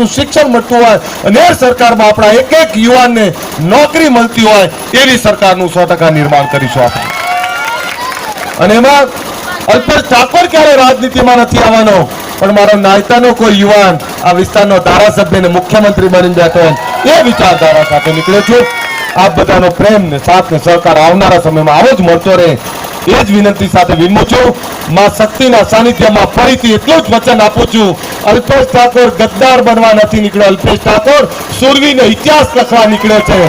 શિક્ષણ મળતું હોય અને એ સરકારમાં આપણા એક એક યુવાનને નોકરી મળતી હોય એવી સરકારનું 100% નિર્માણ કરીશું આપણે. અને એમાં અલ્પેશ ઠાકોર ક્યારે રાજનીતિમાં નથી આવવાનો, પણ મારો નાયતાનો કોઈ યુવાન આ વિસ્તારનો ધારાસભ્ય ને મુખ્યમંત્રી બની બેઠો એ વિચારધારા સાથે નીકળ્યો છું. આપ બધાનો પ્રેમ ને સાથ ને સહકાર આવનારા સમયમાં આવો જ મળતો રહે એ જ વિનંતી સાથે વિનમું છું. માં શક્તિના સાનિધ્યમાં ફરીથી એટલું જ વચન આપું છું, અલ્પેશ ઠાકોર ગદ્દાર બનવા નથી નીકળ્યો, અલ્પેશ ઠાકોર સુરવીનો ઇતિહાસ લખવા નીકળ્યો છે.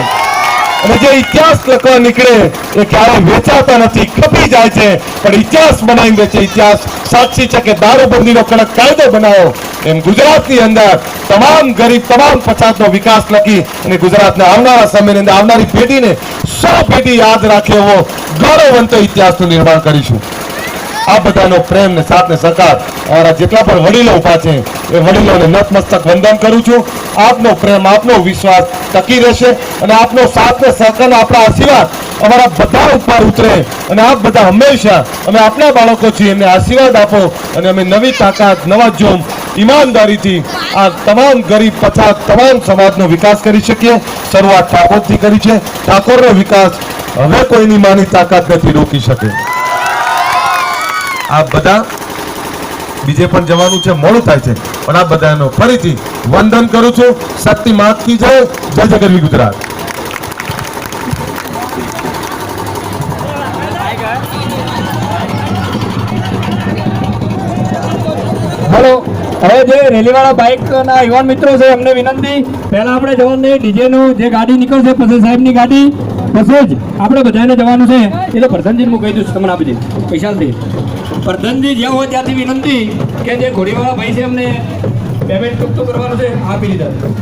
અને જે ઇતિહાસ લખવા નીકળે એ ક્યારેય વેચાતા નથી, ખપી જાય છે, પણ ઇતિહાસ બનાવી દે છે. ઇતિહાસ સાક્ષી છે કે દારૂબંધીનો કડક કાયદો બનાવો એમ ગુજરાતની અંદર તમામ ગરીબ તમામ પછાતનો વિકાસ લખી અને ગુજરાતના આવનારા સમયની અંદર આવનારી પેઢીને 100 પેઢી યાદ રાખે એવો ગૌરવવંતો ઇતિહાસનું નિર્માણ કરીશું. આ બધાનો પ્રેમ ને સાથ ને સહકાર અમારા જેટલા પણ વડીલો ઉભા છે એ વડીલોને નતમસ્તક વંદન કરું છું. આપનો પ્રેમ આપનો વિશ્વાસ ટકી રહેશે અને આપનો સાથ ને સહકાર આપણા આશીર્વાદ અમારા બધા ઉપર ઉતરે અને આપ બધા હંમેશા અમે આપણા બાળકો છીએ એમને આશીર્વાદ આપો અને અમે નવી તાકાત નવા જોમ ઈમાનદારીથી આ તમામ ગરીબ પછાત તમામ સમાજનો વિકાસ કરી શકીએ. શરૂઆત ઠાકોરથી કરી છે, ઠાકોરનો વિકાસ હવે કોઈની માની તાકાત નથી રોકી શકે. આ બધા બીજે પણ જવાનું છે, મોડું થાય છે, પણ આ બધાનો ફરીથી વંદન કરું છું. શક્તિ માત કી જય, જય જય ગરવી ગુજરાત. બોલો. હવે જે રેલીવાળા બાઇકના યુવાન મિત્રો છે એમને વિનંતી, પહેલા આપણે જવાનું ડીજે નું જે ગાડી નીકળશે પછી સાહેબની ગાડી પછી જ આપણે બધાને જવાનું છે. એ તો પ્રધાનજી હું કહી દઉં છું, તમને આપી દઈશ પૈસાથી. પ્રધાનજી જ્યાં હોય ત્યાંથી વિનંતી કે જે ઘોડીવાળા ભાઈ છે એમને પેમેન્ટ ચૂકતું કરવાનું છે, આપી દીધા.